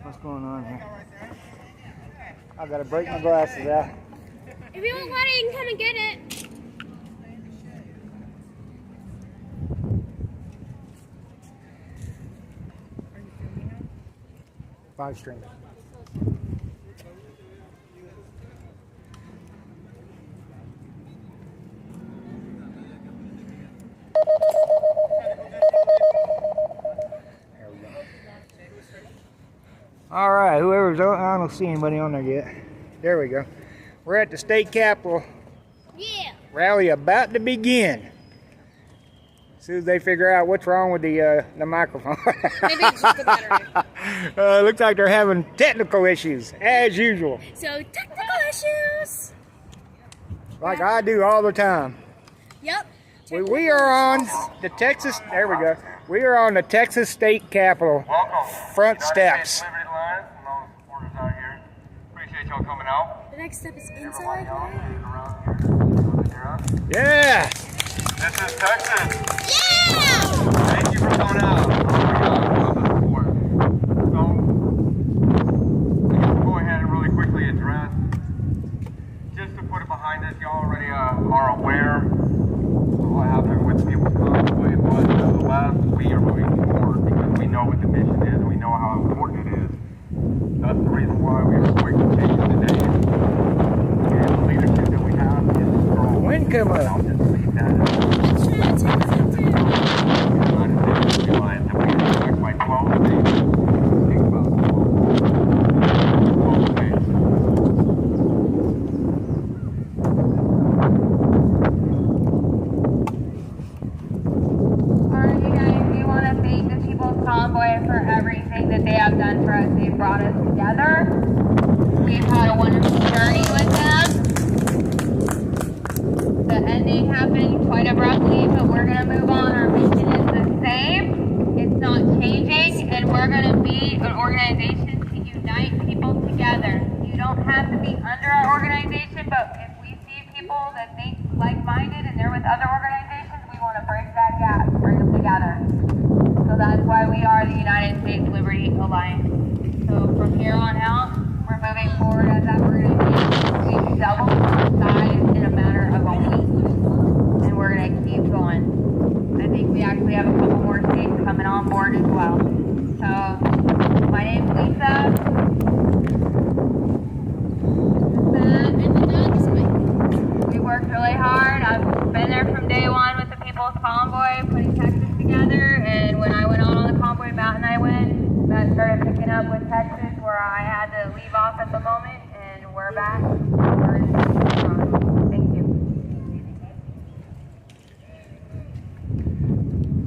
What's going on here? I gotta break my glasses out. If you want water, you can come and get it. 5 string. All right, whoever's on, I don't see anybody on there yet. There we go. We're at the state capitol. Yeah. Rally about to begin. As soon as they figure out what's wrong with the microphone. Maybe it's just the battery. Looks like they're having technical issues, as usual. So, technical issues. Like I do all the time. Yep. We are on the Texas, there we go. We are on the Texas State Capitol front steps. Liberty Lions and all the supporters out here. Appreciate y'all coming out. The next step is inside. Yeah. This is Texas. Yeah! Thank you for coming out. So, I'm going to go ahead and really quickly address, just to put it behind us, y'all already are aware of what happened with people's convoy, but nonetheless, we are moving forward because we know what the mission is and we know how important it is. That's the reason why we are quick to change the day. And the leadership that we have is strong. Wind come up. I'll just leave that. Convoy for everything that they have done for us. They've brought us together. We've had a wonderful journey with them. The ending happened quite abruptly, but we're going to move on. Our mission is the same. It's not changing, and we're going to be an organization to unite people together. You don't have to be under our organization, but if we see people that think like-minded and they're with other organizations, we want to bridge that gap, bring them together. So that's why we are the United States Liberty Alliance. So from here on out, we're moving forward as that organization. We've doubled our size in a matter of a week. And we're going to keep going. I think we actually have a couple more states coming on board as well. So my name's Lisa. We worked really hard. I've been there from day one with the People's Convoy, putting Texas together, and when I went on the convoy mountain I went, that started picking up with Texas, where I had to leave off at the moment, and we're back. Thank you.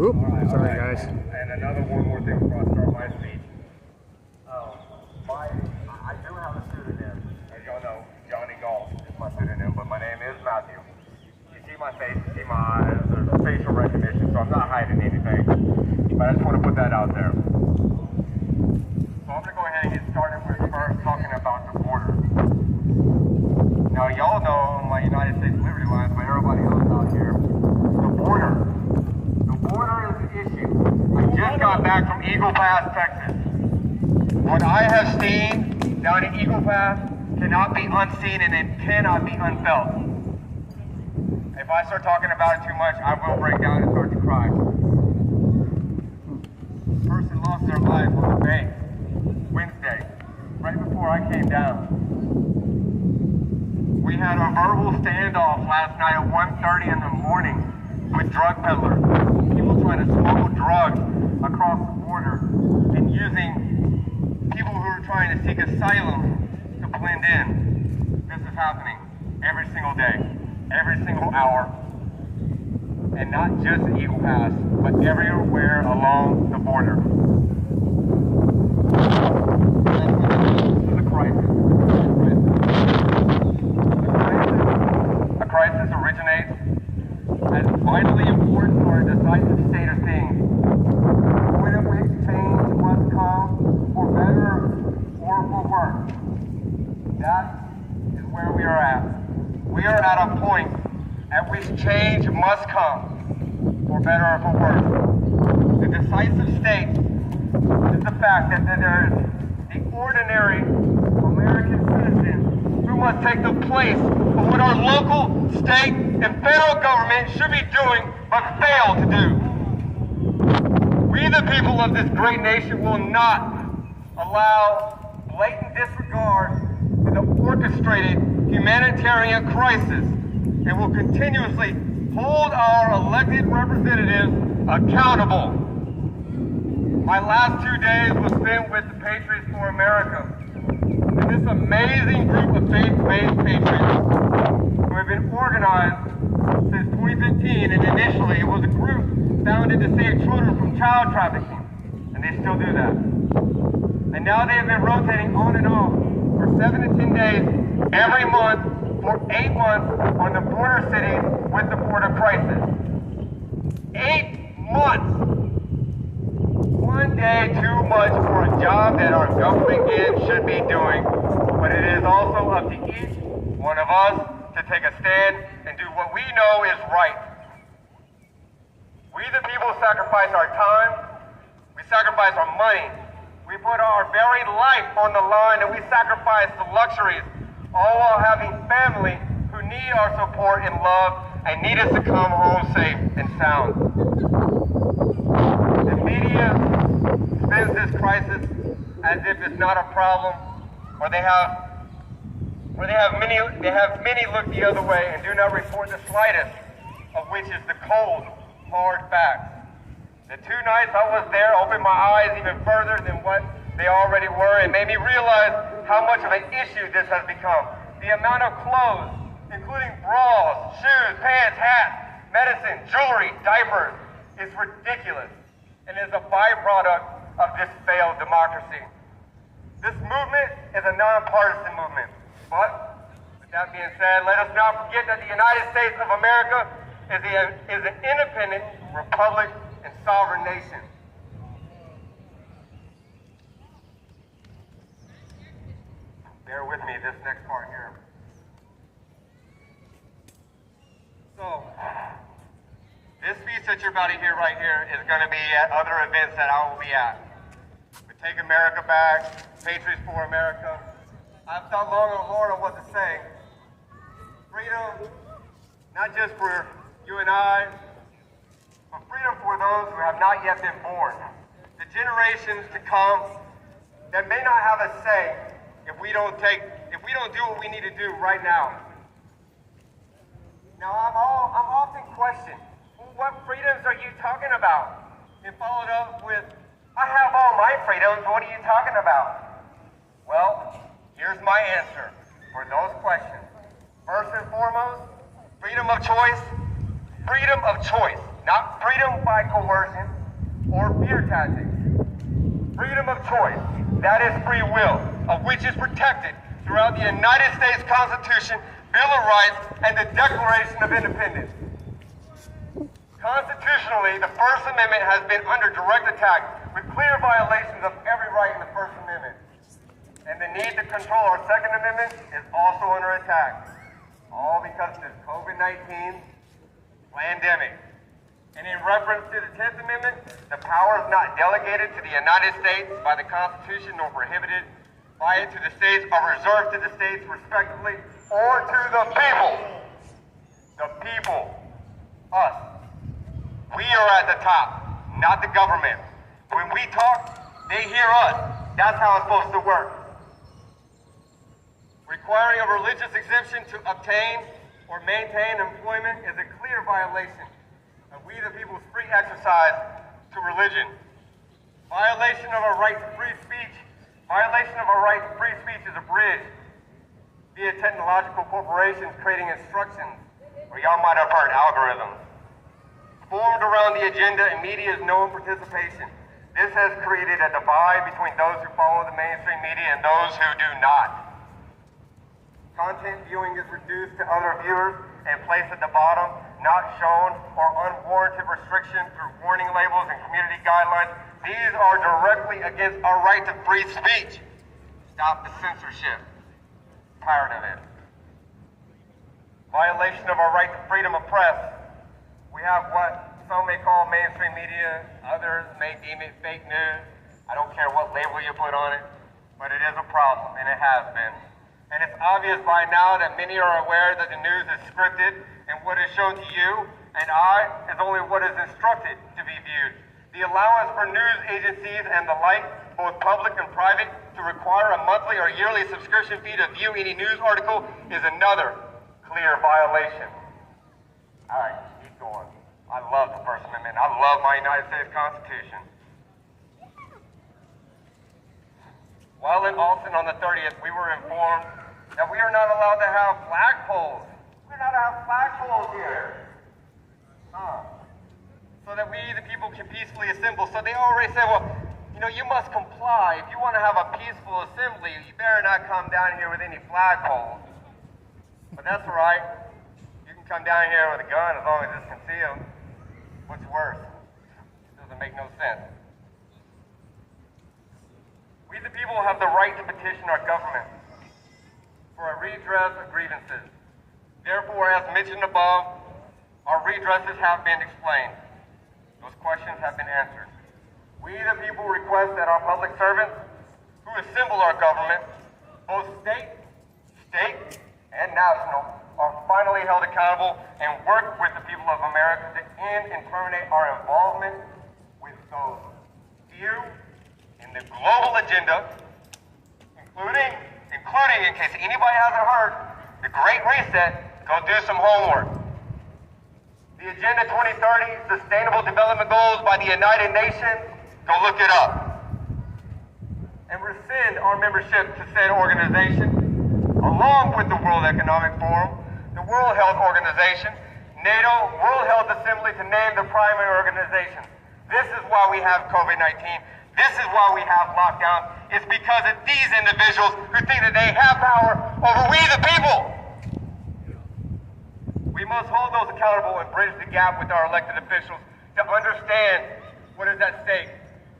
Oop, All sorry right. guys. And one more thing before I start my speech. I do have a pseudonym. As y'all know, Johnny Golf is my pseudonym, but my name is Matthew. You see my face, you see my eyes, there's facial recognition, so I'm not hiding anything. But I just want to put that out there. So I'm going to go ahead and get started with first talking about the border. Now y'all know my United States Liberty Alliance, but everybody else out here, the border is an issue. I just got back from Eagle Pass, Texas. What I have seen down in Eagle Pass cannot be unseen and it cannot be unfelt. If I start talking about it too much, I will break down and start to cry. A person lost their life on the bank Wednesday, right before I came down. We had a verbal standoff last night at 1:30 in the morning with drug peddlers. People trying to smuggle drugs across the border and using people who are trying to seek asylum to blend in. This is happening every single day, every single hour, and not just at Eagle Pass, but everywhere along the border. This is a crisis. A crisis originates as vitally important for a decisive state of things, point at which change must come for better or for worse. That is where we are at. We are at a point at which change must come, for better or for worse. The decisive state is the fact that there is the ordinary American citizen who must take the place of what our local, state, and federal government should be doing but fail to do. We, the people of this great nation, will not allow blatant disregard to the orchestrated humanitarian crisis and will continuously hold our elected representatives accountable. My last 2 days was spent with the Patriots for America, and this amazing group of faith-based patriots who have been organized since 2015, and initially it was a group founded to save children from child trafficking, and they still do that. And now they have been rotating on and off for 7 to 10 days every month for 8 months on the border cities with the border crisis. 8 months! One day too much for a job that our government again should be doing, but it is also up to each one of us to take a stand and do what we know is right. We the people sacrifice our time, we sacrifice our money, we put our very life on the line, and we sacrifice the luxuries, all while having family who need our support and love and need us to come home safe and sound. The media spins this crisis as if it's not a problem, or they have many look the other way and do not report the slightest of which is the cold, hard facts. The 2 nights I was there opened my eyes even further than what they already were and made me realize how much of an issue this has become. The amount of clothes, including bras, shoes, pants, hats, medicine, jewelry, diapers, is ridiculous and is a byproduct of this failed democracy. This movement is a nonpartisan movement, but with that being said, let us not forget that the United States of America is an independent republic and sovereign nation. Bear with me, this next part here. So, this speech that you're about to hear right here is going to be at other events that I will be at. We Take America Back, Patriots for America. I've thought long and hard on what to say. Freedom, not just for you and I, but freedom for those who have not yet been born. The generations to come that may not have a say if we don't do what we need to do right now. Now I'm often questioned, well, what freedoms are you talking about? And followed up with, I have all my freedoms, what are you talking about? Well, here's my answer for those questions. First and foremost, freedom of choice, not freedom by coercion or fear tactics. Freedom of choice, that is free will, of which is protected throughout the United States Constitution, Bill of Rights, and the Declaration of Independence. Constitutionally, the First Amendment has been under direct attack with clear violations of every right in the First Amendment. And the need to control our Second Amendment is also under attack. All because of this COVID-19 pandemic. And in reference to the 10th Amendment, the power is not delegated to the United States by the Constitution nor prohibited by it to the states or reserved to the states respectively or to the people. The people. Us. We are at the top, not the government. When we talk, they hear us. That's how it's supposed to work. Requiring a religious exemption to obtain or maintain employment is a clear violation of we the people's free exercise to religion. Violation of our right to free speech. Violation of our right to free speech is a bridge via technological corporations creating instructions, or y'all might have heard algorithms, formed around the agenda and media's known participation. This has created a divide between those who follow the mainstream media and those who do not. Content viewing is reduced to other viewers and placed at the bottom, not shown, or unwarranted restriction through warning labels and community guidelines. These are directly against our right to free speech. Stop the censorship. Tired of it. Violation of our right to freedom of press. We have what some may call mainstream media, others may deem it fake news. I don't care what label you put on it. but it is a problem, and it has been. And it's obvious by now that many are aware that the news is scripted, and what is shown to you and I is only what is instructed to be viewed. The allowance for news agencies and the like, both public and private, to require a monthly or yearly subscription fee to view any news article is another clear violation. All right, keep going. I love the First Amendment. I love my United States Constitution. While in Austin on the 30th, we were informed that we are not allowed to have flagpoles. We're not allowed to have flagpoles here. So that we, the people, can peacefully assemble. So they already said, well, you know, you must comply. If you want to have a peaceful assembly, you better not come down here with any flagpoles. But that's all right. You can come down here with a gun as long as it's concealed. What's worse? It doesn't make no sense. We the people have the right to petition our government for a redress of grievances. Therefore, as mentioned above, our redresses have been explained. Those questions have been answered. We the people request that our public servants who assemble our government, both state, and national, are finally held accountable and work with the people of America to end and terminate our involvement with those few in the global agenda, including, in case anybody hasn't heard, the Great Reset. Go do some homework. The Agenda 2030 Sustainable Development Goals by the United Nations, go look it up. And rescind our membership to said organization, along with the World Economic Forum, the World Health Organization, NATO, World Health Assembly, to name the primary organizations. This is why we have COVID-19. This is why we have lockdown. It's because of these individuals who think that they have power over we the people. We must hold those accountable and bridge the gap with our elected officials to understand what is at stake,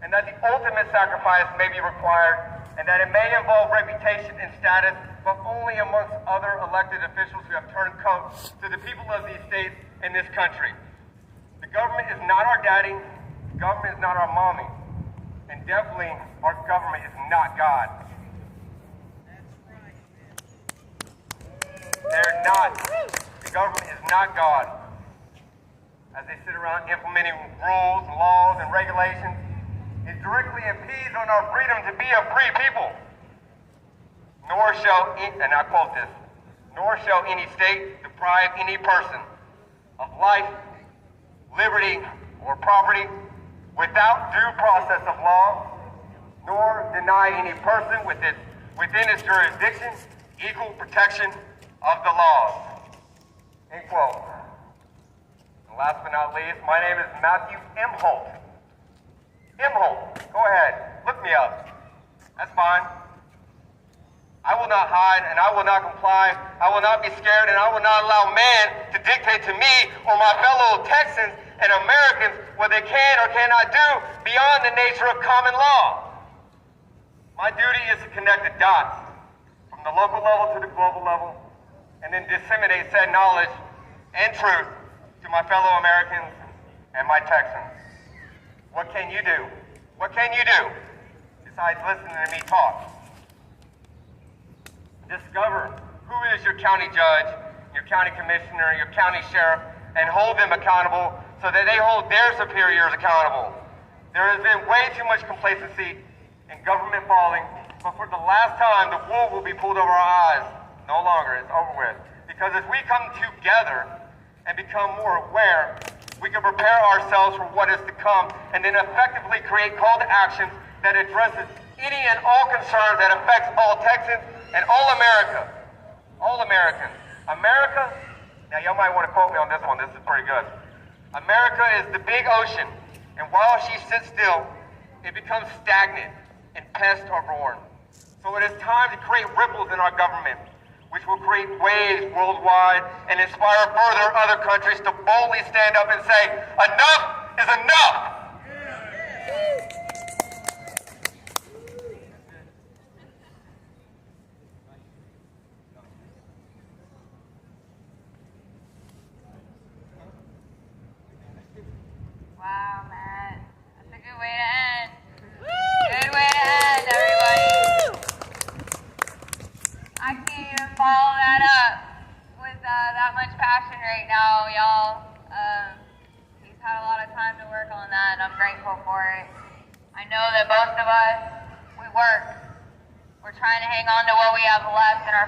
and that the ultimate sacrifice may be required, and that it may involve reputation and status, but only amongst other elected officials who have turned coat to the people of these states and this country. The government is not our daddy, the government is not our mommy, and definitely our government is not God. They're not. The government is not God. As they sit around implementing rules, laws, and regulations, it directly impedes on our freedom to be a free people. Nor shall, and I quote this, nor shall any state deprive any person of life, liberty, or property without due process of law, nor deny any person within its jurisdiction equal protection of the laws. End quote. And last but not least, my name is Matthew M. Holt. M. Holt, go ahead, look me up. That's fine. I will not hide and I will not comply. I will not be scared and I will not allow man to dictate to me or my fellow Texans and Americans what they can or cannot do beyond the nature of common law. My duty is to connect the dots from the local level to the global level, and then disseminate said knowledge and truth to my fellow Americans and my Texans. What can you do? What can you do besides listening to me talk? Discover who is your county judge, your county commissioner, your county sheriff, and hold them accountable so that they hold their superiors accountable. There has been way too much complacency and government falling, but for the last time, the wool will be pulled over our eyes. No longer, it's over with. Because as we come together and become more aware, we can prepare ourselves for what is to come and then effectively create call to actions that addresses any and all concerns that affects all Texans and all America. All Americans. America, now y'all might want to quote me on this one, this is pretty good. America is the big ocean, and while she sits still, it becomes stagnant and pests are born. So it is time to create ripples in our government, which will create waves worldwide and inspire further other countries to boldly stand up and say, enough is enough! Wow, Matt. That's a good way to end. Good way to end, everybody. I know that most of us, we work. We're trying to hang on to what we have left in our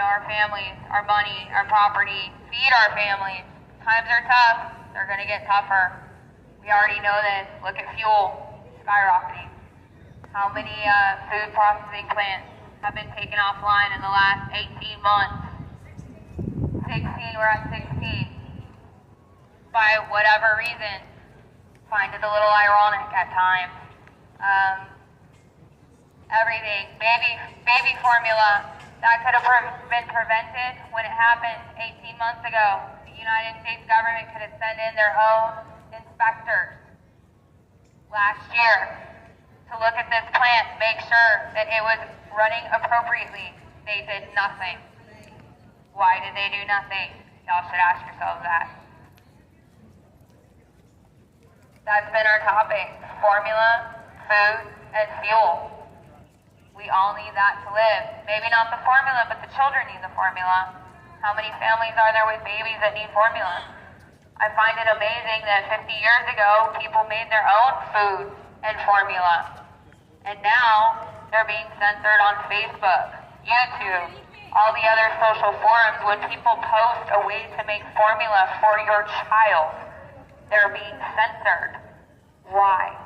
our families, our money, our property, feed our families. Times are tough. They're going to get tougher. We already know this. Look at fuel skyrocketing. How many food processing plants have been taken offline in the last 18 months? 16, we're at 16. By whatever reason. Find it a little ironic at times. Everything. Baby formula. That could have been prevented when it happened 18 months ago. The United States government could have sent in their own inspectors last year to look at this plant, make sure that it was running appropriately. They did nothing. Why did they do nothing? Y'all should ask yourselves that. That's been our topic. Formula, food, and fuel. We all need that to live. Maybe not the formula, but the children need the formula. How many families are there with babies that need formula? I find it amazing that 50 years ago, people made their own food and formula. And now, they're being censored on Facebook, YouTube, all the other social forums. When people post a way to make formula for your child, they're being censored. Why?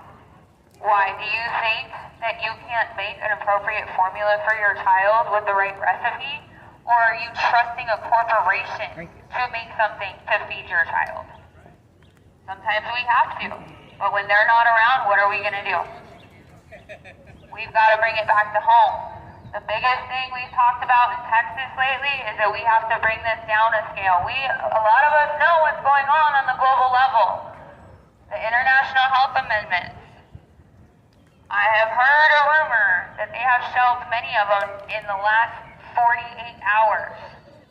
Why? Do you think that you can't make an appropriate formula for your child with the right recipe? Or are you trusting a corporation to make something to feed your child? Sometimes we have to, but when they're not around, what are we going to do? We've got to bring it back to home. The biggest thing we've talked about in Texas lately is that we have to bring this down a scale. A lot of us know what's going on the global level. The International Health Amendments. I have heard a rumor that they have shelved many of them in the last 48 hours.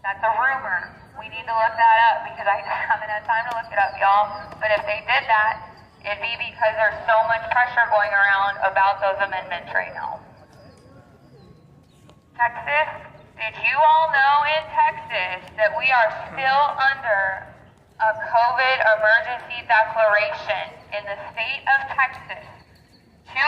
That's a rumor. We need to look that up because I haven't had time to look it up, y'all. But if they did that, it'd be because there's so much pressure going around about those amendments right now. Texas, did you all know in Texas that we are still under a COVID emergency declaration in the state of Texas? 7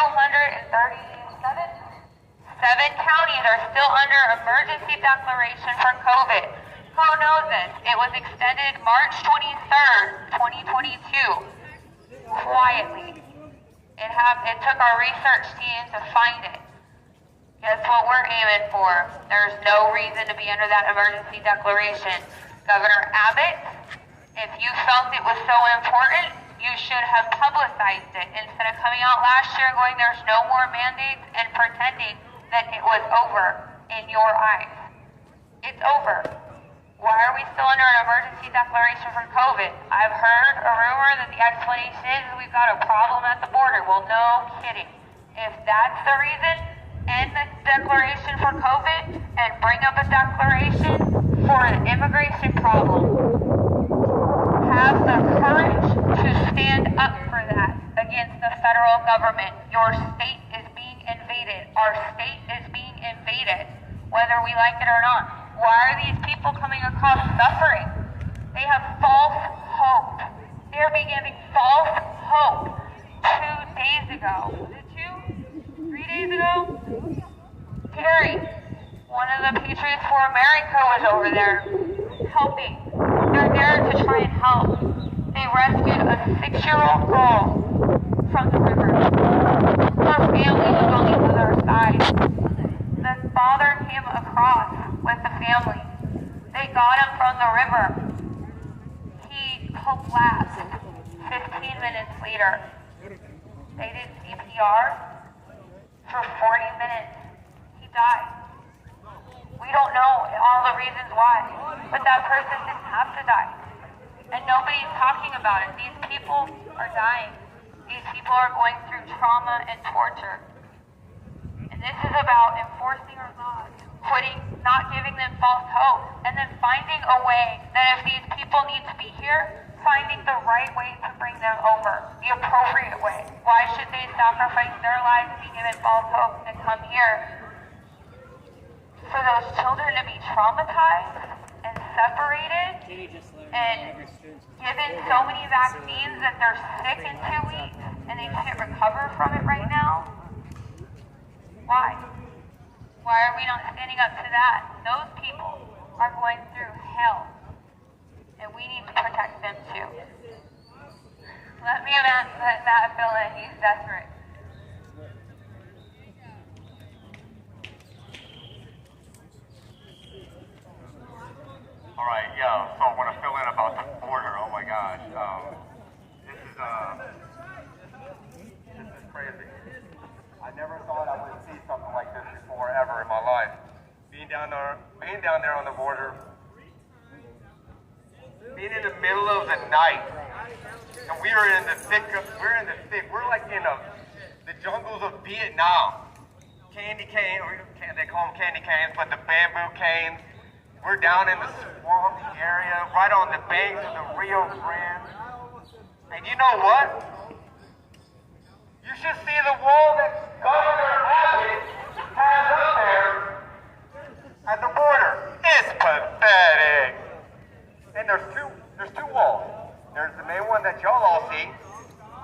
counties are still under emergency declaration for COVID. Who knows this? It was extended March 23rd, 2022. Quietly. It took our research team to find it. Guess what we're aiming for? There's no reason to be under that emergency declaration. Governor Abbott, if you felt it was so important, you should have publicized it instead of coming out last year and going, there's no more mandates, and pretending that it was over in your eyes. It's over. Why are we still under an emergency declaration for COVID? I've heard a rumor that the explanation is we've got a problem at the border. Well, no kidding. If that's the reason, end the declaration for COVID and bring up a declaration for an immigration problem. Have the courage to stand up for that against the federal government. Your state is being invaded. Our state is being invaded, whether we like it or not. Why are these people coming across suffering? They have false hope. They are being given false hope. 2 days ago. Was it 2? 3 days ago? Terry, one of the Patriots for America, was over there helping. They're there to try and help. They rescued a 6-year-old girl from the river. Her family was on the other side. The father came across with the family. They got him from the river. He collapsed 15 minutes later. They did CPR for 40 minutes. He died. We don't know all the reasons why, but that person didn't have to die. And nobody's talking about it. These people are dying. These people are going through trauma and torture. And this is about enforcing our laws, not giving them false hope, and then finding a way that if these people need to be here, finding the right way to bring them over, the appropriate way. Why should they sacrifice their lives and be given false hope and come here for those children to be traumatized and separated and given so many vaccines that they're sick in 2 weeks? and they can't recover from it right now? Why? Why are we not standing up to that? Those people are going through hell, and we need to protect them too. Let Matt fill in. He's desperate. All right, yeah, so I want to fill in about the border. Oh my gosh. This is crazy. I never thought I would see something like this before ever in my life. Being down there on the border, being in the middle of the night, and we're like in the jungles of Vietnam. Candy cane, or they call them candy canes, but the bamboo canes. We're down in the swampy area, right on the banks of the Rio Grande. And you know what? You should see the wall that Governor Abbott has up there at the border. It's pathetic. And there's two walls. There's the main one that y'all all see,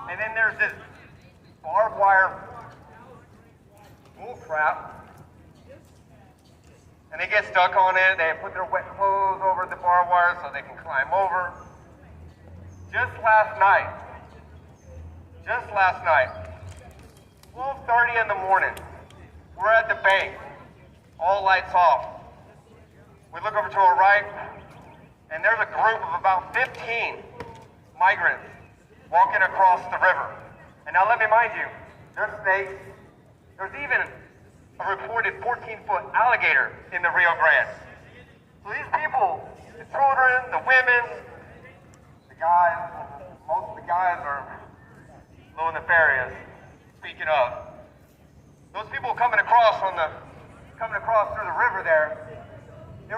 and then there's this barbed wire bull crap. And they get stuck on it. They put their wet clothes over the barbed wire so they can climb over. Just last night, 12:30 in the morning, we're at the bank, all lights off. We look over to our right, and there's a group of about 15 migrants walking across the river. And now let me mind you, there's snakes, there's even a reported 14-foot alligator in the Rio Grande. So these people, the children, the women, the guys, most of the guys are a little nefarious. Speaking of, those people coming across through the river there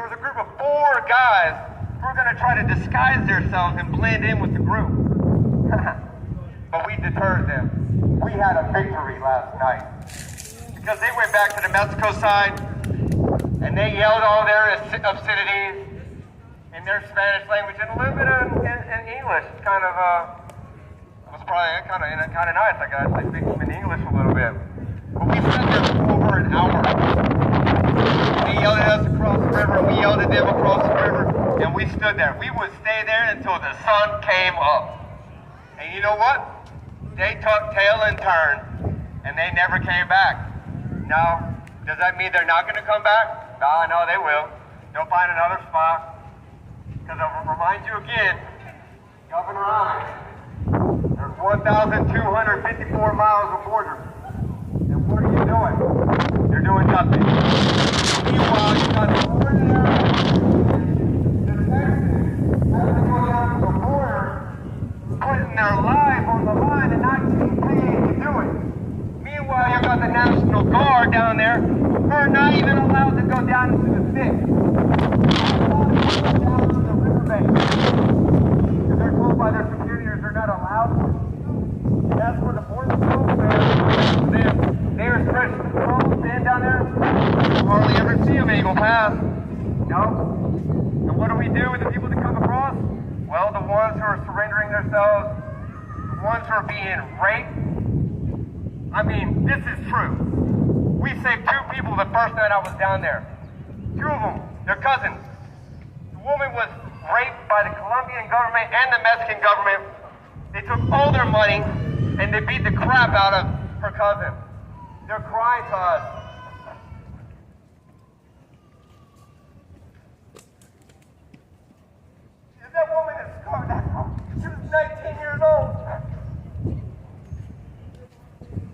was a group of 4 guys who were going to try to disguise themselves and blend in with the group. But we deterred them. We had a victory last night. Because they went back to the Mexico side, and they yelled all their obscenities in their Spanish language and a little bit in English. It was probably kind of nice. I got to speak to them in English a little bit. But we sat there for over an hour. They yelled at us across the river, we yelled at them across the river, and we stood there. We would stay there until the sun came up. And you know what? They took tail and turned, and they never came back. Now, does that mean they're not going to come back? No, they will. They'll find another spot. Because I'll remind you again, Governor Abbott, there's 1,254 miles of border. And what are you doing? You're doing nothing. Meanwhile, you got the border there. The Texans, as they go down to the border, putting their life on the line and not getting paid to do it. Meanwhile, you got the National Guard down there who are not even allowed to go down into the thick. They're not allowed to go down to the riverbank. Because they're told by their superiors they're not allowed to. And that's where the border patrol they're stretched patrols in down there. You hardly ever see them Eagle Pass. No. And what do we do with the people that come across? Well, the ones who are surrendering themselves, the ones who are being raped. I mean, this is true. We saved 2 people the first night I was down there. 2 of them, they're cousins. The woman was raped by the Colombian government and the Mexican government. They took all their money and they beat the crap out of her cousin. They're crying to us. That woman is scarred. She was 19 years old.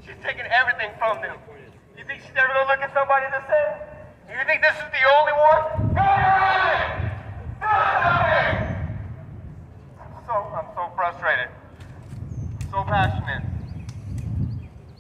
She's taking everything from them. You think she's ever going to look at somebody the same? You think this is the only one? Go ahead! I'm so frustrated. So passionate.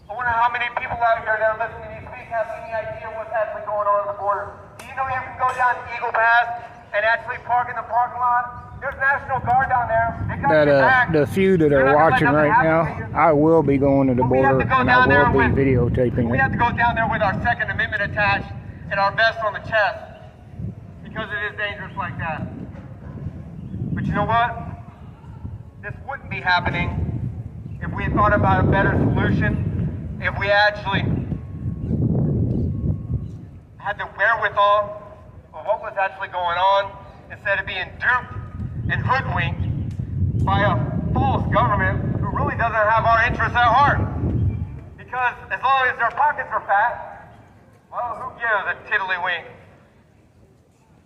I wonder how many people out here that are listening to me speak have any idea what's actually going on the border. Do you know you can go down to Eagle Pass and actually park in the parking lot? There's National Guard down there. They got your back. The few that are watching right now, I will be going to the border and I will be videotaping We it. have to go down there with our Second Amendment attached and our vest on the chest because it is dangerous like that. But you know what? This wouldn't be happening if we thought about a better solution, if we actually had the wherewithal of what was actually going on, instead of being duped and hoodwinked by a false government who really doesn't have our interests at heart. Because as long as their pockets are fat, well, who gives a tiddlywink?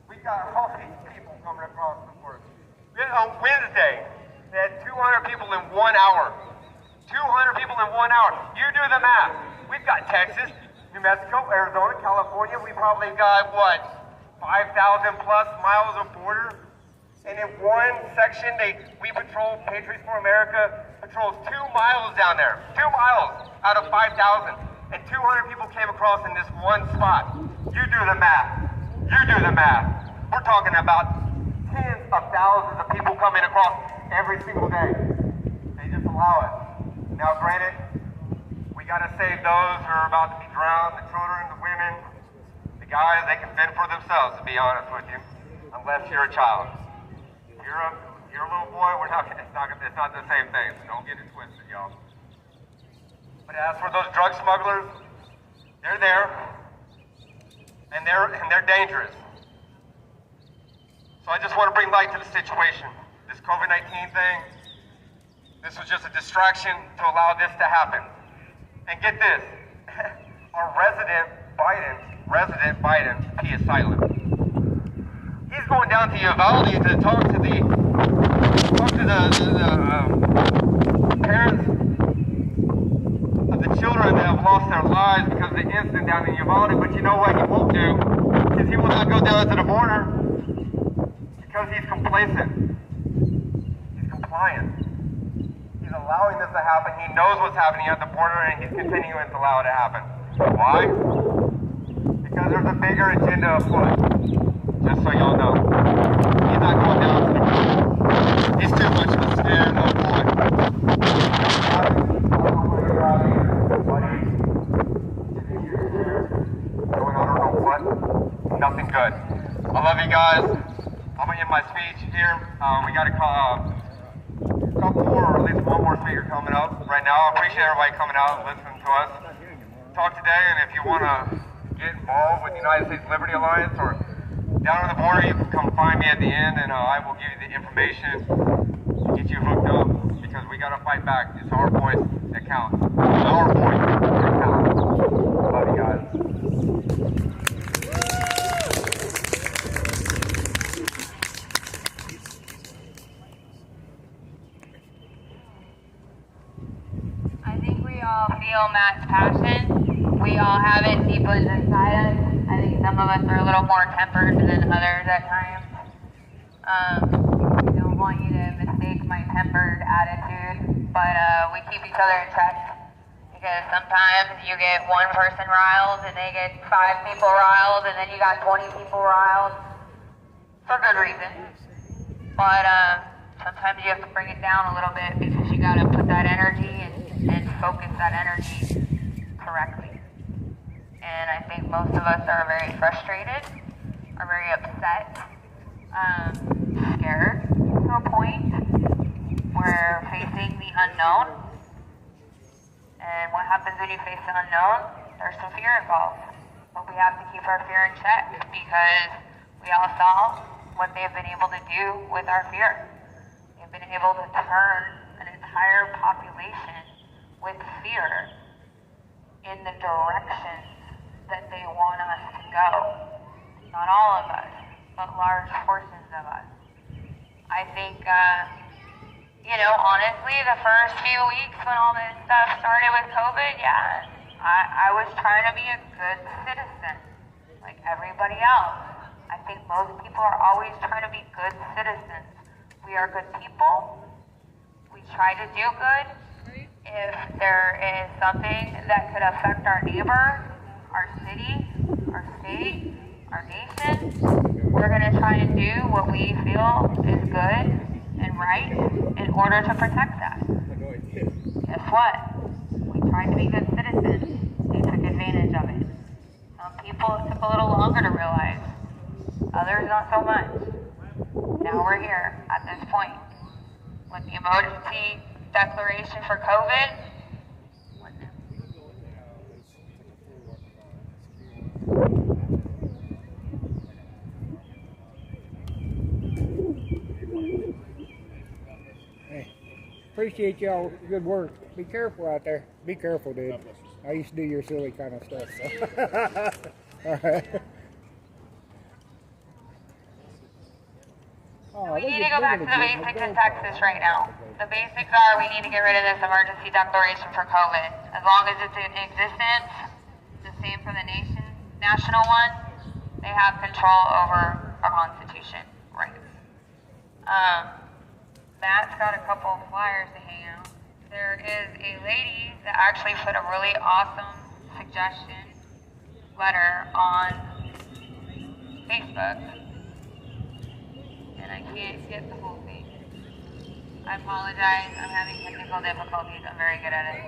We got all these people coming across the border. On Wednesday, they had 200 people in 1 hour. 200 people in 1 hour. You do the math. We've got Texas, New Mexico, Arizona, California. We probably got, what, 5,000 plus miles of border? And in one section, we patrol, Patriots for America patrols 2 miles down there. 2 miles out of 5,000. And 200 people came across in this one spot. You do the math. You do the math. We're talking about tens of thousands of people coming across every single day. They just allow it. Now, granted, we got to save those who are about to be drowned, the children, the women, the guys. They can fend for themselves, to be honest with you, unless you're a child. You're a little boy. It's not the same thing. So don't get it twisted, y'all. But as for those drug smugglers, they're there, and they're dangerous. So I just want to bring light to the situation. This COVID-19 thing, this was just a distraction to allow this to happen. And get this, our resident Biden, he is silent. He's going down to Uvalde to talk to the parents of the children that have lost their lives because of the incident down in Uvalde. But you know what he won't do? Is he will not go down to the border because he's complacent. He's compliant. He's allowing this to happen. He knows what's happening at the border, and he's continuing to allow it to happen. Why? Because there's a bigger agenda afoot. Just so y'all know. He's not going down to the border. He's too much of a scare, no boy. Going on, I don't know what. Nothing good. I love you guys. I'm gonna end my speech here. We got a couple more, or at least one more speaker coming up right now. I appreciate everybody coming out and listening to us talk today. And if you want to get involved with the United States Liberty Alliance or down on the border, you can come find me at the end, and I will give you the information, get you hooked up, because we got to fight back. It's our voice that counts. Our voice that counts. Love you guys. I think we all feel Matt's passion. We all have it deep inside us. I think some of us are a little more tempered than others at times. I don't want you to mistake my tempered attitude, but we keep each other in check. Because sometimes you get one person riled and they get 5 people riled, and then you got 20 people riled. For good reason. But sometimes you have to bring it down a little bit because you got to put that energy and focus that energy correctly. And I think most of us are very frustrated, are very upset, scared to a point. We're facing the unknown. And what happens when you face the unknown? There's some fear involved. But we have to keep our fear in check because we all saw what they've been able to do with our fear. They've been able to turn an entire population with fear in the direction that they want us to go. Not all of us, but large portions of us. I think, honestly, the first few weeks when all this stuff started with COVID, yeah, I was trying to be a good citizen, like everybody else. I think most people are always trying to be good citizens. We are good people. We try to do good. If there is something that could affect our neighbor, our city, our state, our nation, we're going to try and do what we feel is good and right in order to protect that. Guess what? We tried to be good citizens. They took advantage of it. Some people it took a little longer to realize. Others not so much. Now we're here at this point with the emergency declaration for COVID. Hey, appreciate y'all good work. Be careful out there. Be careful, dude. I used to do your silly kind of stuff. So. All right. Oh, We need to go back to the basics in Texas right now. The basics are we need to get rid of this emergency declaration for COVID. As long as it's in existence, the same for the national one, they have control over our Constitution rights. Matt's got a couple of flyers to hang out. There is a lady that actually put a really awesome suggestion letter on Facebook. And I can't get the whole thing. I apologize. I'm having technical difficulties. I'm very good at it.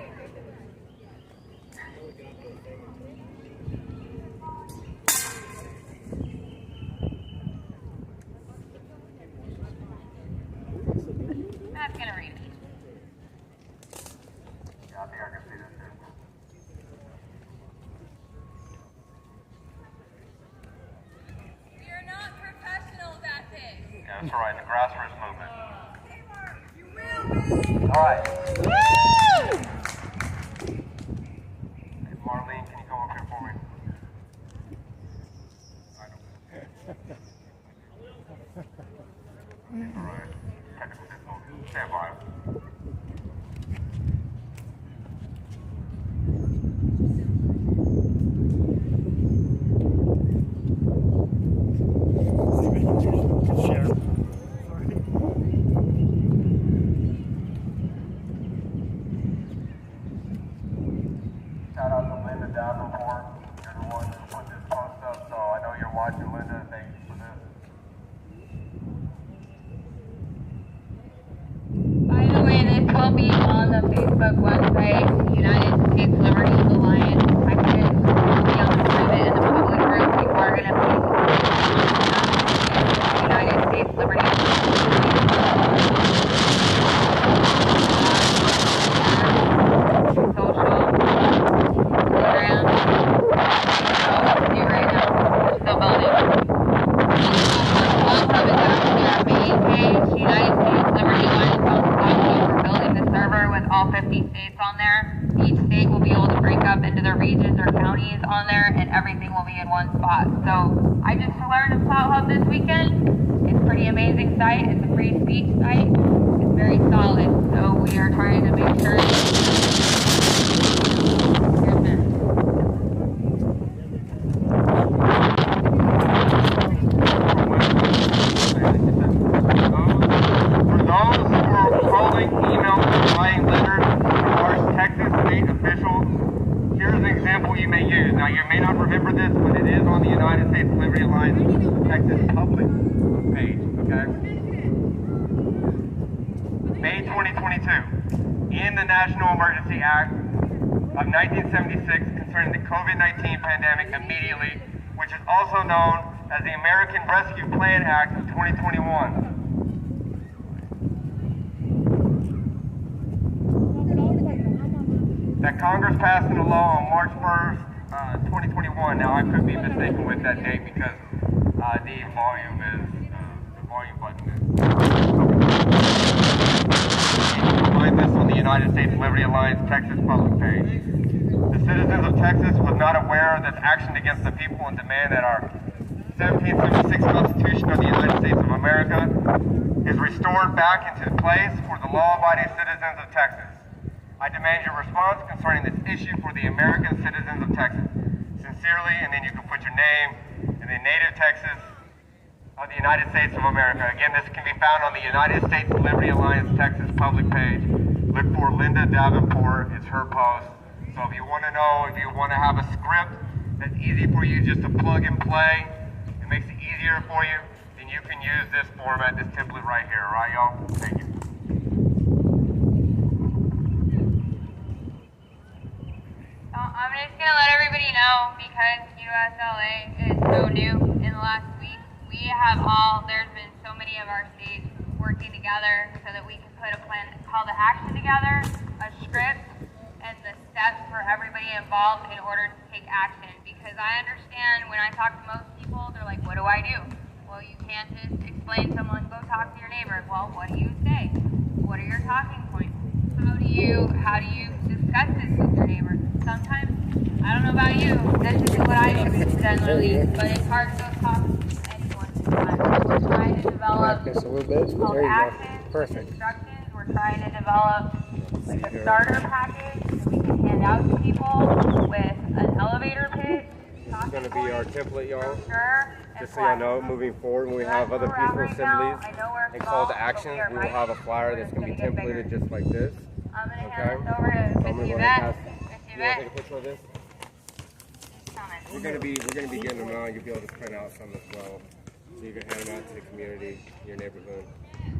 Matt's gonna read it. Yeah, I think I can see this too. We are not professionals at this. Yeah, that's right. The grassroots movement. You will be. All right. Woo! Hey, Marlene, can you come up here for me? All right. Technical difficulty. Stand by. Shout out to Linda Davenport. You're the one who put this post up, so I know you're watching, Linda. Thank you for this. By the way, this will be on the Facebook website, United States Liberty Alliance Texas. We'll be able to prove it in the public room. People are going to be United States Liberty social, Instagram. So, do right now. We're still building. Also, it's actually our main page, United States Liberty Alliance. We're building the server with all 50 states on there. Each state will be able to break up into their regions or counties on there, and everything will be in one spot. So I just learned of Cloud Hub this weekend. It's a pretty amazing site. It's a free speech site. It's very solid. So we are trying to make sure. Here's Matt. For those who are calling, emailing, or writing letters to our Texas state officials, here's an example you may use. Now, you may not remember this, but it is on the United States Liberty Alliance Texas public page, okay? May 2022, in the National Emergency Act of 1976 concerning the COVID-19 pandemic immediately, which is also known as the American Rescue Plan Act of 2021. That Congress passed into law on March 1st, 2021. Now, I could be mistaken with that date because the volume button is. You can find this on the United States Liberty Alliance Texas public page. The citizens of Texas was not aware that action against the people and demand that our 1776 Constitution of the United States of America is restored back into place for the law-abiding citizens of Texas. I demand your response concerning this issue for the American citizens of Texas. Sincerely, and then you can put your name, and then Native Texas of the United States of America. Again, this can be found on the United States Liberty Alliance Texas public page. Look for Linda Davenport. It's her post. So if you want to know, if you want to have a script that's easy for you just to plug and play, it makes it easier for you, then you can use this format, this template right here. All right, y'all? Thank you. I'm just going to let everybody know, because USLA is so new in the last week, there's been so many of our states working working together so that we can put a plan, call to action together, a script, and the steps for everybody involved in order to take action. Because I understand when I talk to most people, they're like, what do I do? Well, you can't just explain to someone, go talk to your neighbor. Well, what do you say? What are your talking points? How do you discuss this with your neighbor? Sometimes, I don't know about you, this isn't what I do incidentally, but it's hard to go talk to anyone. We're trying to develop Practice a little bit. call There to you go. actions, Perfect. instructions. We're trying to develop like a starter package that we can hand out to people with an elevator pitch. This is going to be our template, y'all. Sure. Just so y'all know, moving forward, when we have other peaceful assemblies and call to actions, we will have a flyer that's going to be templated just like this. I'm going to Okay? hand this over to So I'm going to go ahead and pass. Miss You want to take a Yvette. picture of this? We're going to be getting them out. You'll be able to print out some as well, so you can hand them out to the community, your neighborhood. You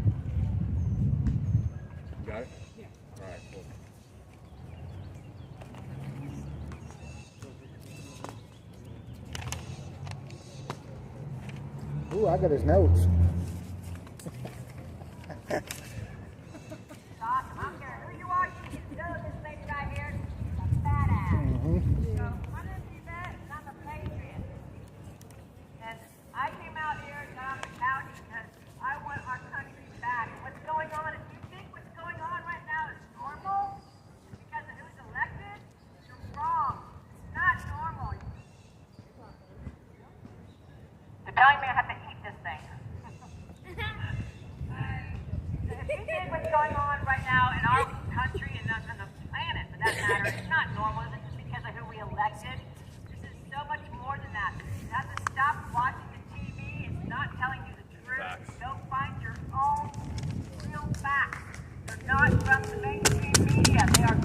got it? Yeah. All right, cool. Ooh, I got his notes. I'm here. Who you are? You know this lady right here? A badass. So, my name's Yvette, and I'm a patriot. And I came out here and got on the couch because I want our country back. What's going on? If you think what's going on right now is normal because of who's elected, you're wrong. It's not normal. They're telling me I have to eat this thing. If you think what's going on right now in our country and on the planet, for that matter, it's not normal. It's just because of who we elected. This is so much more than that. You have to stop watching the TV. It's not telling you the truth. Go find your own real facts. They're not from the mainstream media. They are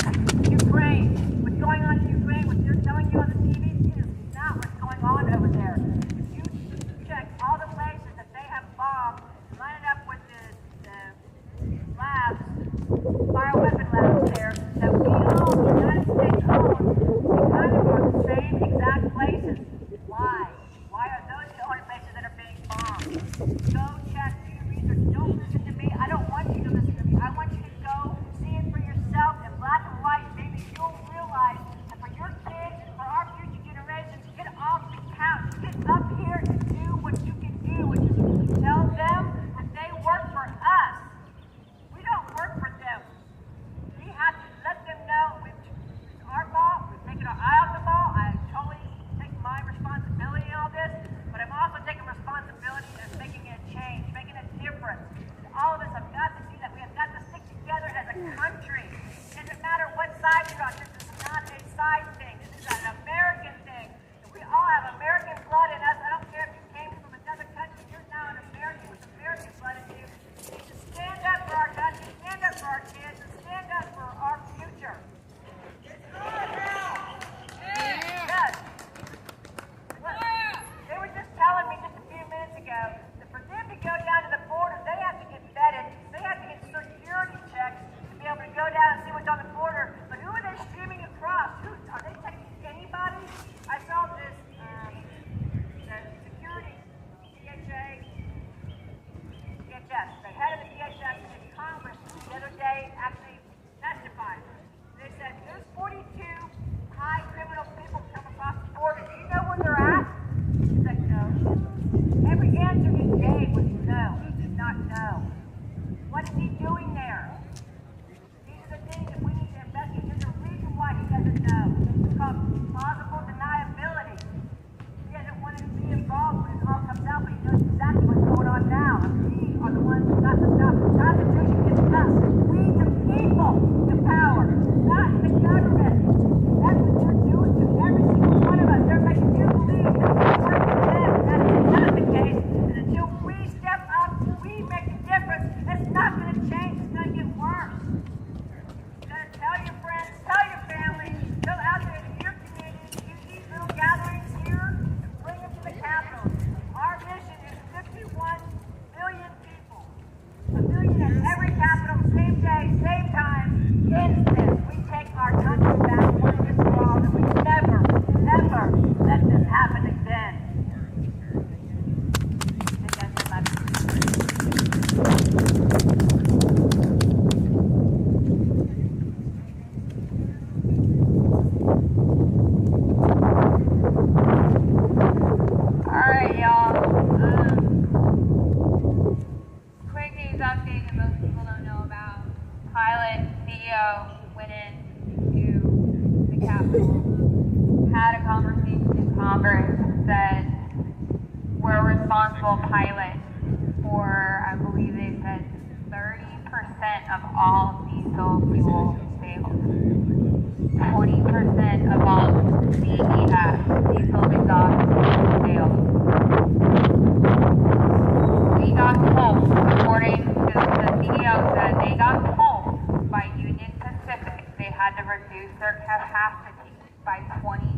Ukraine. What's going on in Ukraine, what they're telling you on the TV, it is not what's going on over there. If you check all Congress said we're a responsible pilot for, I believe they said 30% of all diesel fuel sales. 20% of all DEF, diesel exhaust sales. We got told, according to the CEO said, they got told by Union Pacific they had to reduce their capacity by 26%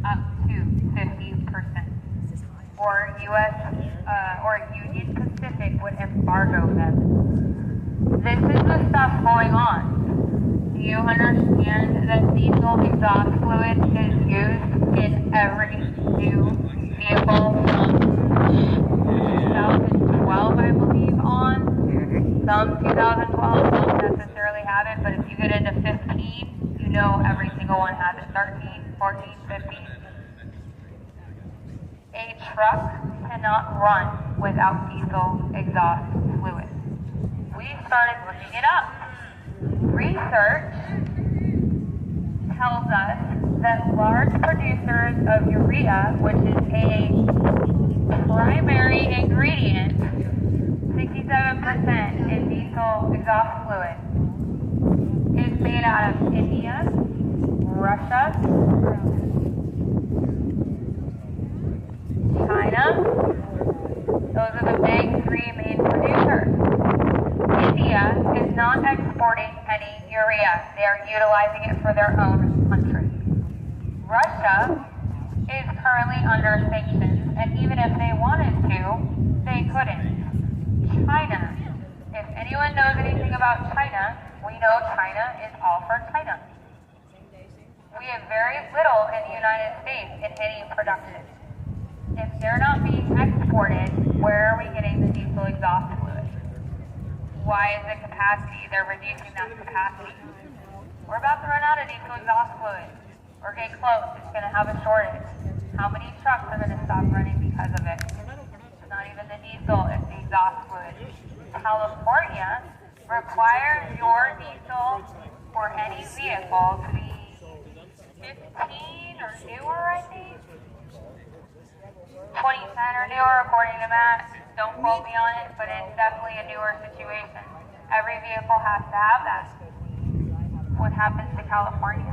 up to 50%. Or Union Pacific would embargo them. This is the stuff going on. Do you understand that diesel exhaust fluid is used in every new vehicle from 2012, I believe, on? Some 2012 don't necessarily have it, but if you get into 15, you know every single one has it. 13, 14, 15. A truck cannot run without diesel exhaust fluid. We started looking it up. Research tells us that large producers of urea, which is a primary ingredient, 67% in diesel exhaust fluid, is made out of India, Russia, China. Those are the big three main producers. India is not exporting any urea. They are utilizing it for their own country. Russia is currently under sanctions, and even if they wanted to, they couldn't. China. If anyone knows anything about China, we know China is all for China. We have very little in the United States in any production. If they're not being exported, where are we getting the diesel exhaust fluid? Why is the capacity? They're reducing that capacity. We're about to run out of diesel exhaust fluid. We're getting close. It's going to have a shortage. How many trucks are going to stop running because of it? It's not even the diesel, it's the exhaust fluid. California requires your diesel for any vehicle to be 15 or newer, I think. 2010 or newer, according to Matt. Don't quote me on it, but it's definitely a newer situation. Every vehicle has to have that. What happens to California?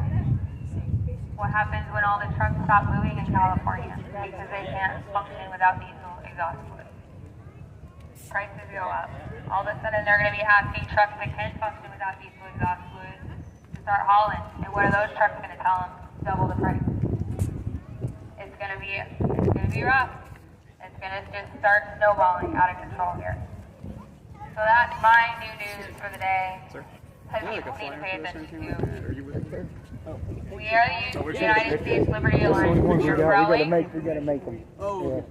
What happens when all the trucks stop moving in California because they can't function without diesel exhaust fluid? Prices go up. All of a sudden, they're going to be asking trucks that can function without diesel exhaust fluid to start hauling. And what are those trucks going to tell them? Double the price. It's going to be rough. It's going to just start snowballing out of control here. So that's my new news for the day. That people need to pay attention to. We are the United States Liberty Alliance. We're growing. We gotta make them. Yeah.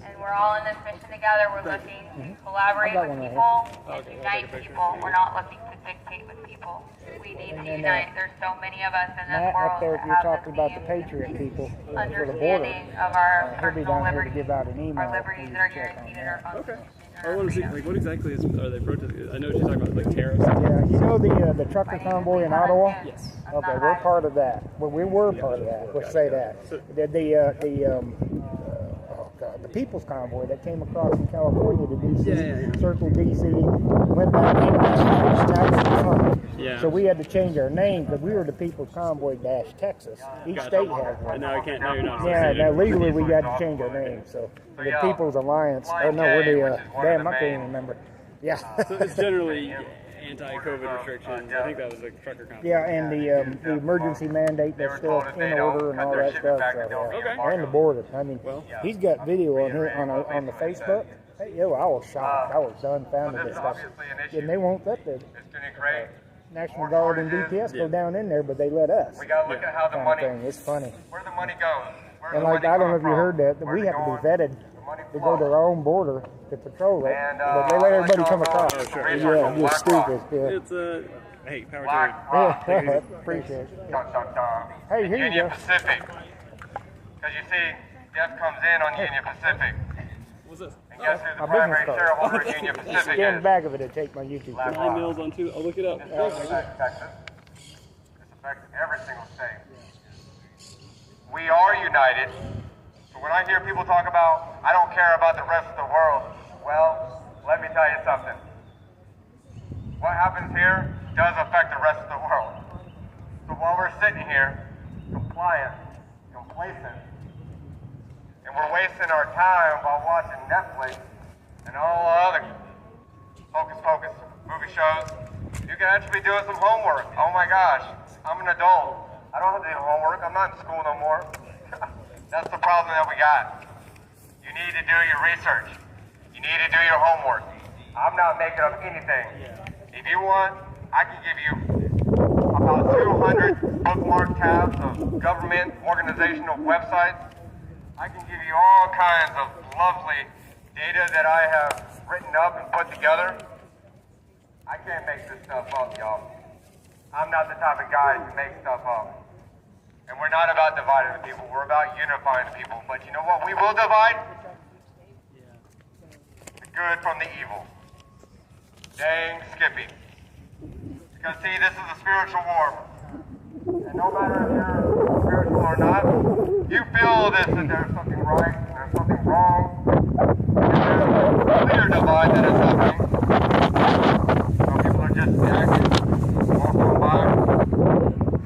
And we're all in this mission together. We're looking to collaborate with people and unite people. We're not looking to dictate with people. We need to unite. There's so many of us in this Matt, world up there, if that you're have talking the about the same Patriot people for the border, understanding of our he'll be personal down here to liberties, give out an email. our liberties that are guaranteed in our Okay. Constitution. I want to see, like, what exactly are they protesting? I know she's talking about, like, tariffs. Yeah, you know the trucker convoy in Ottawa? Yes. Okay, we're part of that. Well, we were part of that. Let's say that. The People's Convoy that came across from California to D.C., circled D.C., went back to Texas. Yeah. So we had to change our name because we were the People's Convoy - Texas. Each state has one. And now you're not Yeah, associated. now legally we got to change our name. So the People's Alliance. Oh no, we're the damn. I can't even remember. Yeah. So it's generally anti-COVID restrictions. I think that was like trucker conference. Yeah, and the emergency mandate that's still in order and all that stuff. So, and the border. I mean, he's got video on here on the Facebook. Hey, yo, I was shocked. I was dumbfounded with stuff. And they won't let the National Guard and DPS go down in there, but they let us. We gotta look at how the money, It's funny. where the money goes. And like, I don't know if you heard that, but we have to be vetted to go to our own border to patrol it. But they let everybody come across. Yeah, just stupid. Yeah. It's hey, power to you. Yeah, appreciate it. Hey, here you Union go. Pacific. Because you see, Jeff comes in on Union Pacific. What's this? And guess who the My primary business card. shareholder of Union Pacific Scan the is? back of it to take my YouTube. 9 meals on 2. I'll look it up. This affects Texas. This affects every single state. We are united. So when I hear people talk about, I don't care about the rest of the world, well, let me tell you something. What happens here does affect the rest of the world. So while we're sitting here, compliant, complacent, and we're wasting our time while watching Netflix and all other hocus pocus movie shows, you can actually be doing some homework. Oh my gosh, I'm an adult. I don't have to do homework. I'm not in school no more. That's the problem that we got. You need to do your research. You need to do your homework. I'm not making up anything. If you want, I can give you about 200 bookmark tabs of government organizational websites. I can give you all kinds of lovely data that I have written up and put together. I can't make this stuff up, y'all. I'm not the type of guy to make stuff up. And we're not about dividing the people, we're about unifying the people. But you know what we will divide? The good from the evil. Dang Skippy. Because see, this is a spiritual war. And no matter if you're spiritual or not, you feel this that there's something right and there's something wrong. And there's a clear divide that is happening. Some people are just acting, walking by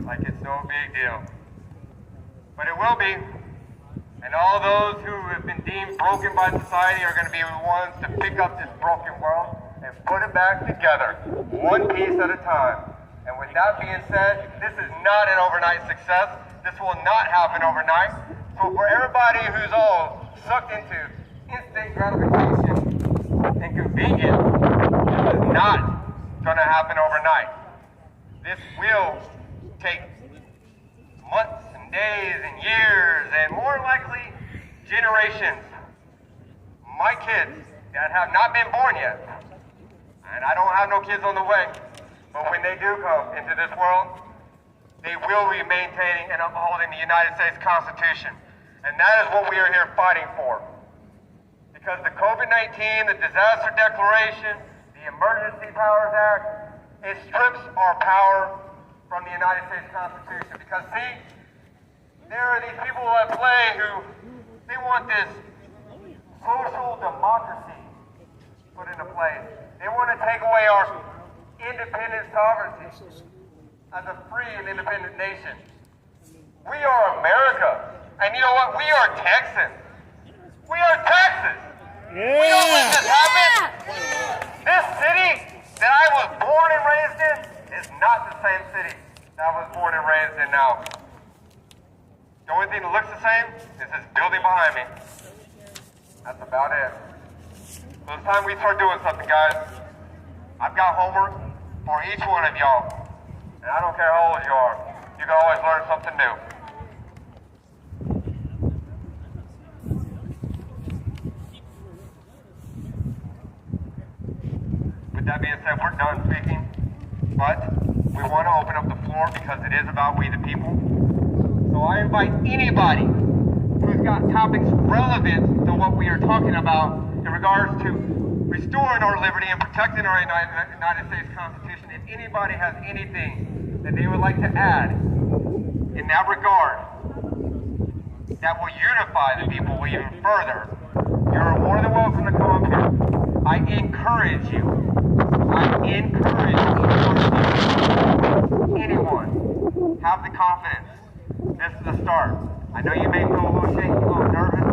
like it's no big deal. But it will be. And all those who have been deemed broken by society are going to be the ones to pick up this broken world and put it back together, one piece at a time. And with that being said, this is not an overnight success. This will not happen overnight. So for everybody who's all sucked into instant gratification and convenience, this is not going to happen overnight. This will take months and days and years and more likely generations. My kids that have not been born yet, and I don't have no kids on the way, but when they do come into this world, they will be maintaining and upholding the United States Constitution. And that is what we are here fighting for. Because the COVID-19, the Disaster Declaration, the Emergency Powers Act, it strips our power from the United States Constitution. Because see, there are these people at play who, they want this social democracy put into place. They want to take away our independent sovereignty as a free and independent nation. We are America. And you know what? We are Texans. We are Texas. Yeah. We know when this happened. This city that I was born and raised in is not the same city that I was born and raised in now. The only thing that looks the same is this building behind me. That's about it. So it's time we start doing something, guys. I've got homework for each one of y'all. And I don't care how old you are. You can always learn something new. With that being said, we're done speaking. But we want to open up the floor because it is about we the people. So I invite anybody who's got topics relevant to what we are talking about in regards to restoring our liberty and protecting our United States Constitution. If anybody has anything that they would like to add in that regard that will unify the people even further, you're more than welcome to come up here. I encourage you. Anyone, have the confidence. This is the start. I know you may feel a little shaky, a little nervous.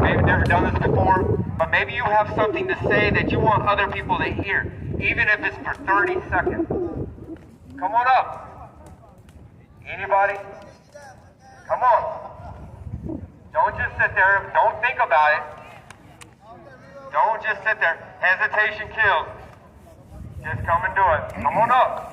Maybe never done this before, but maybe you have something to say that you want other people to hear, even if it's for 30 seconds. Come on up. Anybody? Come on. Don't just sit there. Don't think about it. Don't just sit there. Hesitation kills. Just come and do it. Come on up.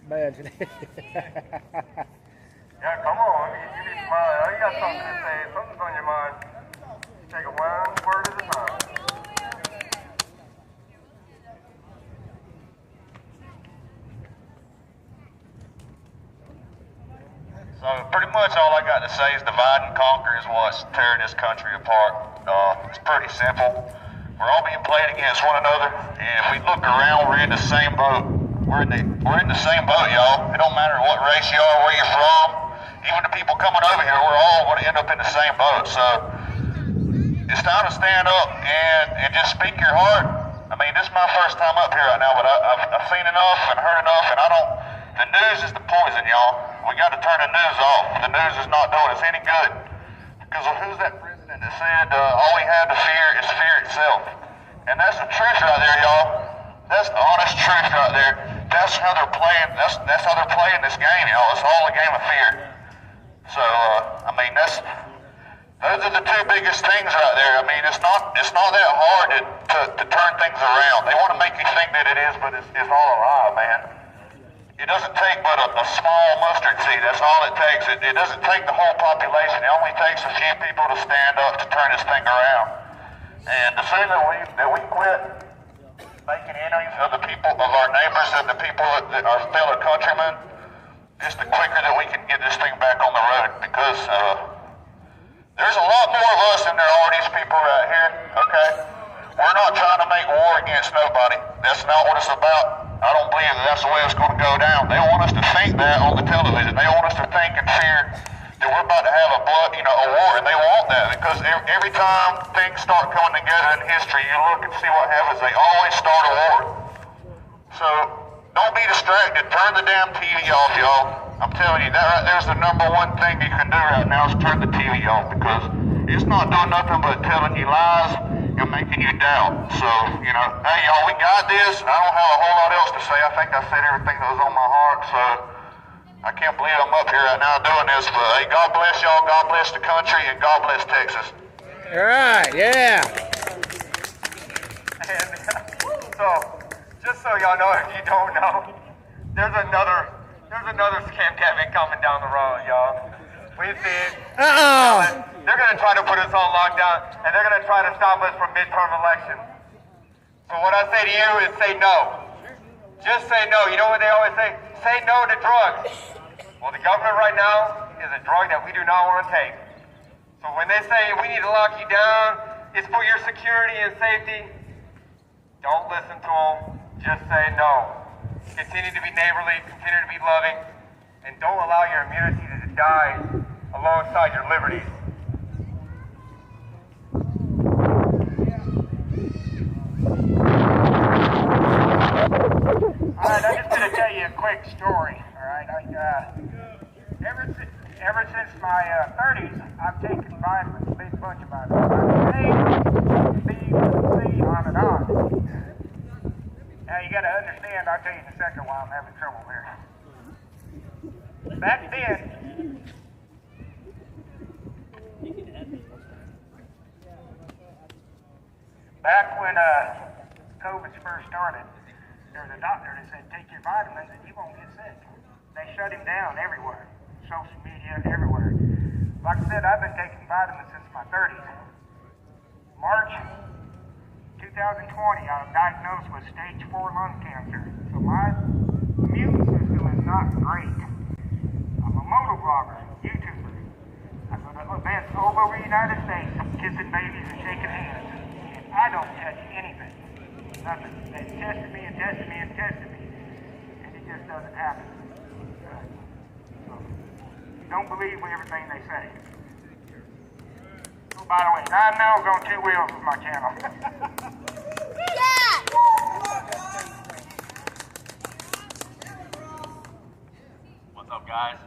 Imagine. Yeah, come on. You be smiling. Oh, you got something to say. Something's on your mind. Take it one word at a time. So pretty much all I got to say is divide and conquer is what's tearing this country apart. It's pretty simple. We're all being played against one another, and if we look around, we're in the same boat. We're in the same boat, y'all. It don't matter what race you are, where you're from. Even the people coming over here, we're all going to end up in the same boat. So it's time to stand up and just speak your heart. I mean, this is my first time up here right now, but I've seen enough and heard enough, and the news is the poison, y'all. We got to turn the news off. The news is not doing us any good. Because who's that president that said all we have to fear is fear itself? And that's the truth right there, y'all. That's the honest truth right there. That's how they're playing. That's how they're playing this game, y'all. It's all a game of fear. So I mean, those are the two biggest things right there. I mean, it's not that hard to turn things around. They want to make you think that it is, but it's all a lie, man. It doesn't take but a small mustard seed. That's all it takes. It doesn't take the whole population. It only takes a few people to stand up to turn this thing around. And the sooner that we quit making enemies of the people, of our neighbors, and the people that our fellow countrymen, just the quicker that we can get this thing back on the road. Because there's a lot more of us than there are these people right here. Okay, we're not trying to make war against nobody. That's not what it's about. I don't believe that's the way it's going to go down. They want us to think that on the television. They want us to think and fear that we're about to have a war, and they want that because every time things start coming together in history, you look and see what happens. They always start a war. So don't be distracted. Turn the damn TV off, y'all. I'm telling you, that right there's the number one thing you can do right now is turn the TV off because it's not doing nothing but telling you lies and making you doubt. So, hey, y'all, we got this. I don't have a whole lot else to say. I think I said everything that was on my heart, so I can't believe I'm up here right now doing this. But, hey, God bless y'all, God bless the country, and God bless Texas. All right, yeah. And so, just so y'all know, if you don't know, there's another scam campaign coming down the road, y'all. We see it. They're going to try to put us on lockdown, and they're going to try to stop us from midterm elections. So what I say to you is say no. Just say no. You know what they always say? Say no to drugs. Well, the government right now is a drug that we do not want to take. So when they say we need to lock you down, it's for your security and safety, don't listen to them. Just say no. Continue to be neighborly, continue to be loving, and don't allow your immunity to die alongside your liberties. Alright, I'm just going to tell you a quick story. Alright, ever since my 30s, I've taken vitamins, a big bunch of vitamins. Vitamin A, B, C, on and on. Now you got to understand, I'll tell you in a second why I'm having trouble here. Back then, back when COVID first started, there was a doctor that said, take your vitamins and you won't get sick. They shut him down everywhere, social media, everywhere. Like I said, I've been taking vitamins since my 30s. March 2020, I was diagnosed with stage 4 lung cancer. So my immune system is not great. I'm a motovlogger, YouTuber. I go to events all over the United States, kissing babies and shaking hands. And I don't touch anything. Nothing. They tested me and tested me and tested me. And it just doesn't happen. So, don't believe everything they say. Oh, by the way, 9 nails on 2 wheels is my channel. What's up, guys?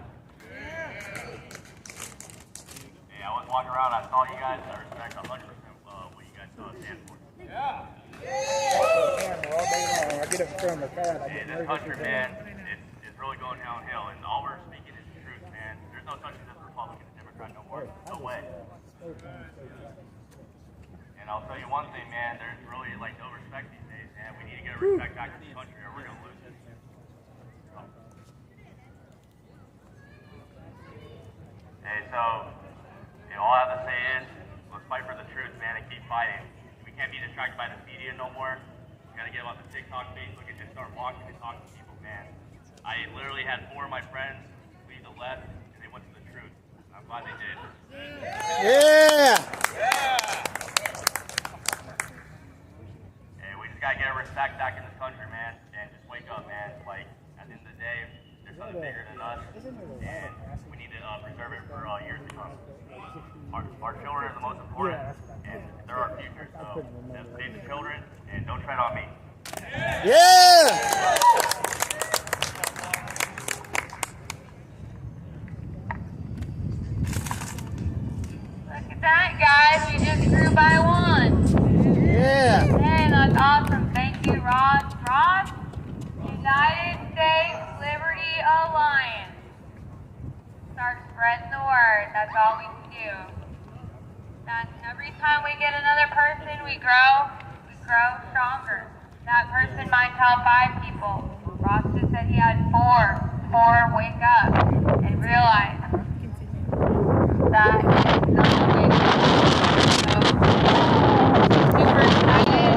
Hey, I was walking around, I saw you guys, I respect 100% what you guys stand for. Yeah. I get up from the car. Hey, this country, man, it's really going downhill, and all we're speaking is the truth, man. There's no such thing as Republican and Democrat no more. No way. And I'll tell you one thing, man, there's really no respect these days, man. We need to get respect back to this country or we're going to lose it. Hey, so, all I have to say is, let's fight for the truth, man, and keep fighting. We can't be distracted by the media no more. We gotta get on the TikTok, Facebook, and just start walking and talking to people, man. I literally had 4 of my friends leave the left, and they went to the truth. I'm glad they did. Yeah! gotta get our respect back in this country, man, and just wake up, man. Like, at the end of the day, there's something bigger than us, and we need to preserve it for years to come. Our children are the most important, and they're our future, so just save the children, and don't tread on me. Yeah! Look at that, guys. We just grew by 1. Yeah! Hey, that's awesome. Thank you, Ross. Ross, United States Liberty Alliance. Start spreading the word. That's all we can do. And every time we get another person, we grow stronger. That person might tell 5 people. Ross just said he had 4. 4 wake up and realize that it's not a big deal. So, super excited.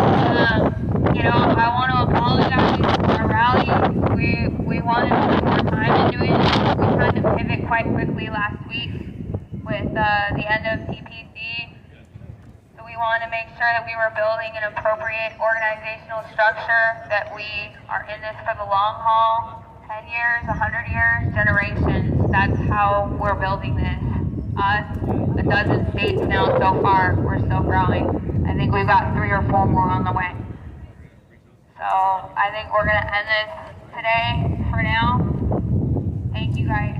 You know, I want to apologize for our rally. We wanted to put more time into it. We had to pivot quite quickly last week with the end of TPC. So we wanted to make sure that we were building an appropriate organizational structure, that we are in this for the long haul, 10 years, 100 years, generations. That's how we're building this. Us, a dozen states now so far, we're still growing. I think we've got 3 or 4 more on the way. So I think we're going to end this today for now. Thank you guys.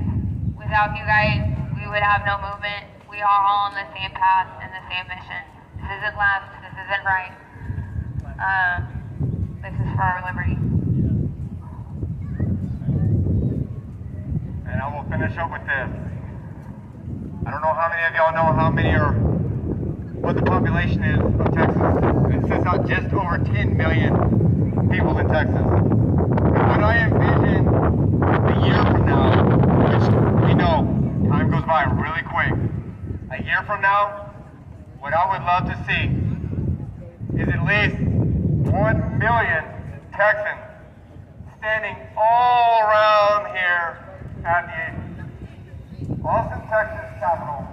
Without you guys, we would have no movement. We are all on the same path and the same mission. This isn't left. This isn't right. This is for our liberty. And I will finish up with this. I don't know how many of y'all know what the population is of Texas. It says out just over 10 million people in Texas. And when I envision a year from now, which we know time goes by really quick, a year from now, what I would love to see is at least 1 million Texans standing all around here at the Austin, Texas capital,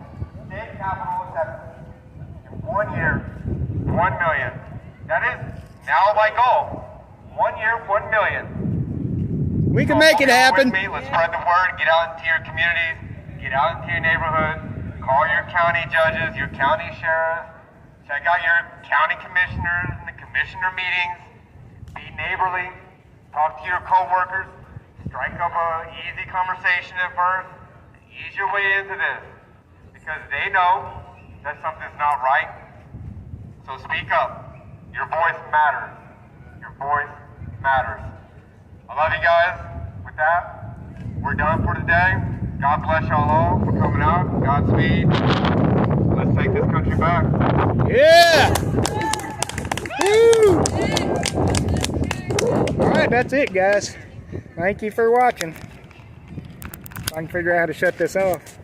state capital of Texas. In 1 year, 1 million. That is now my goal. 1 year, 1 million. We can make it happen. With me. Let's spread the word. Get out into your communities. Get out into your neighborhood. Call your county judges, your county sheriffs. Check out your county commissioners and the commissioner meetings. Be neighborly. Talk to your co-workers. Strike up an easy conversation at first. Ease your way into this. Because they know that something's not right. So speak up. Your voice matters. Your voice matters. I love you guys. With that, we're done for today. God bless y'all all for coming out. Godspeed. Let's take this country back. Yeah! Woo! All right, that's it, guys. Thank you for watching. I can figure out how to shut this off.